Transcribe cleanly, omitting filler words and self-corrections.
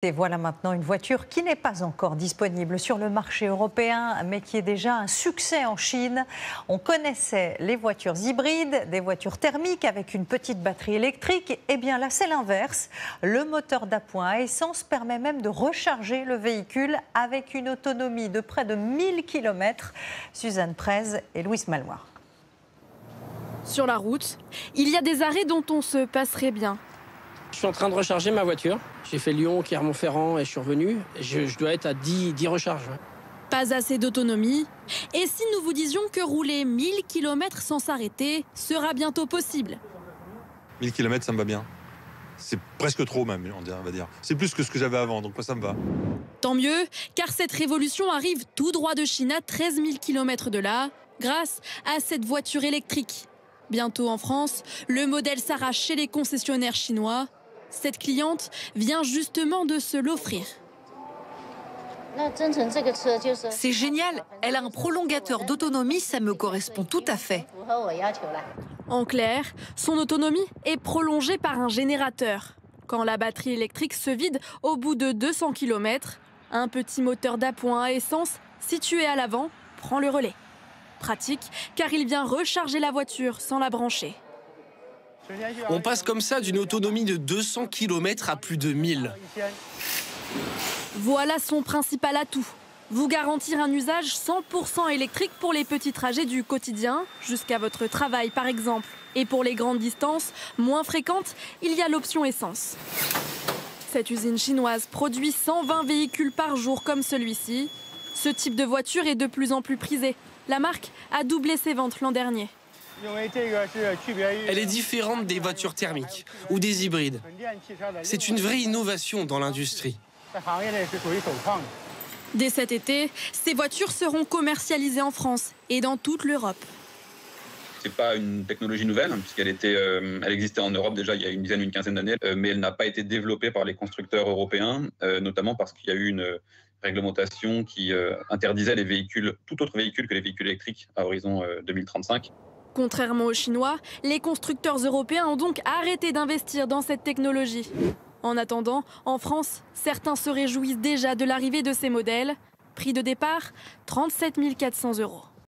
Et voilà maintenant une voiture qui n'est pas encore disponible sur le marché européen, mais qui est déjà un succès en Chine. On connaissait les voitures hybrides, des voitures thermiques avec une petite batterie électrique. Eh bien là, c'est l'inverse. Le moteur d'appoint à essence permet même de recharger le véhicule avec une autonomie de près de 1000 km. Suzanne Prez et Louis Maloir. Sur la route, il y a des arrêts dont on se passerait bien. Je suis en train de recharger ma voiture. J'ai fait Lyon, Clermont-Ferrand et je suis revenu. Je dois être à 10 recharges. Ouais. Pas assez d'autonomie. Et si nous vous disions que rouler 1000 km sans s'arrêter sera bientôt possible? 1000 km, ça me va bien. C'est presque trop même, on va dire. C'est plus que ce que j'avais avant, donc ça me va. Tant mieux, car cette révolution arrive tout droit de Chine à 13 000 km de là, grâce à cette voiture électrique. Bientôt en France, le modèle s'arrache chez les concessionnaires chinois. Cette cliente vient justement de se l'offrir. C'est génial, elle a un prolongateur d'autonomie, ça me correspond tout à fait. En clair, son autonomie est prolongée par un générateur. Quand la batterie électrique se vide au bout de 200 km, un petit moteur d'appoint à essence situé à l'avant prend le relais. Pratique, car il vient recharger la voiture sans la brancher. On passe comme ça d'une autonomie de 200 km à plus de 1000. Voilà son principal atout. Vous garantir un usage 100% électrique pour les petits trajets du quotidien, jusqu'à votre travail par exemple. Et pour les grandes distances, moins fréquentes, il y a l'option essence. Cette usine chinoise produit 120 véhicules par jour comme celui-ci. Ce type de voiture est de plus en plus prisé. La marque a doublé ses ventes l'an dernier. Elle est différente des voitures thermiques ou des hybrides. C'est une vraie innovation dans l'industrie. Dès cet été, ces voitures seront commercialisées en France et dans toute l'Europe. C'est pas une technologie nouvelle, puisqu'elle elle existait en Europe déjà il y a une quinzaine d'années, mais elle n'a pas été développée par les constructeurs européens, notamment parce qu'il y a eu une réglementation qui interdisait les véhicules, tout autre véhicule que les véhicules électriques à horizon 2035. Contrairement aux Chinois, les constructeurs européens ont donc arrêté d'investir dans cette technologie. En attendant, en France, certains se réjouissent déjà de l'arrivée de ces modèles. Prix de départ, 37 400 €.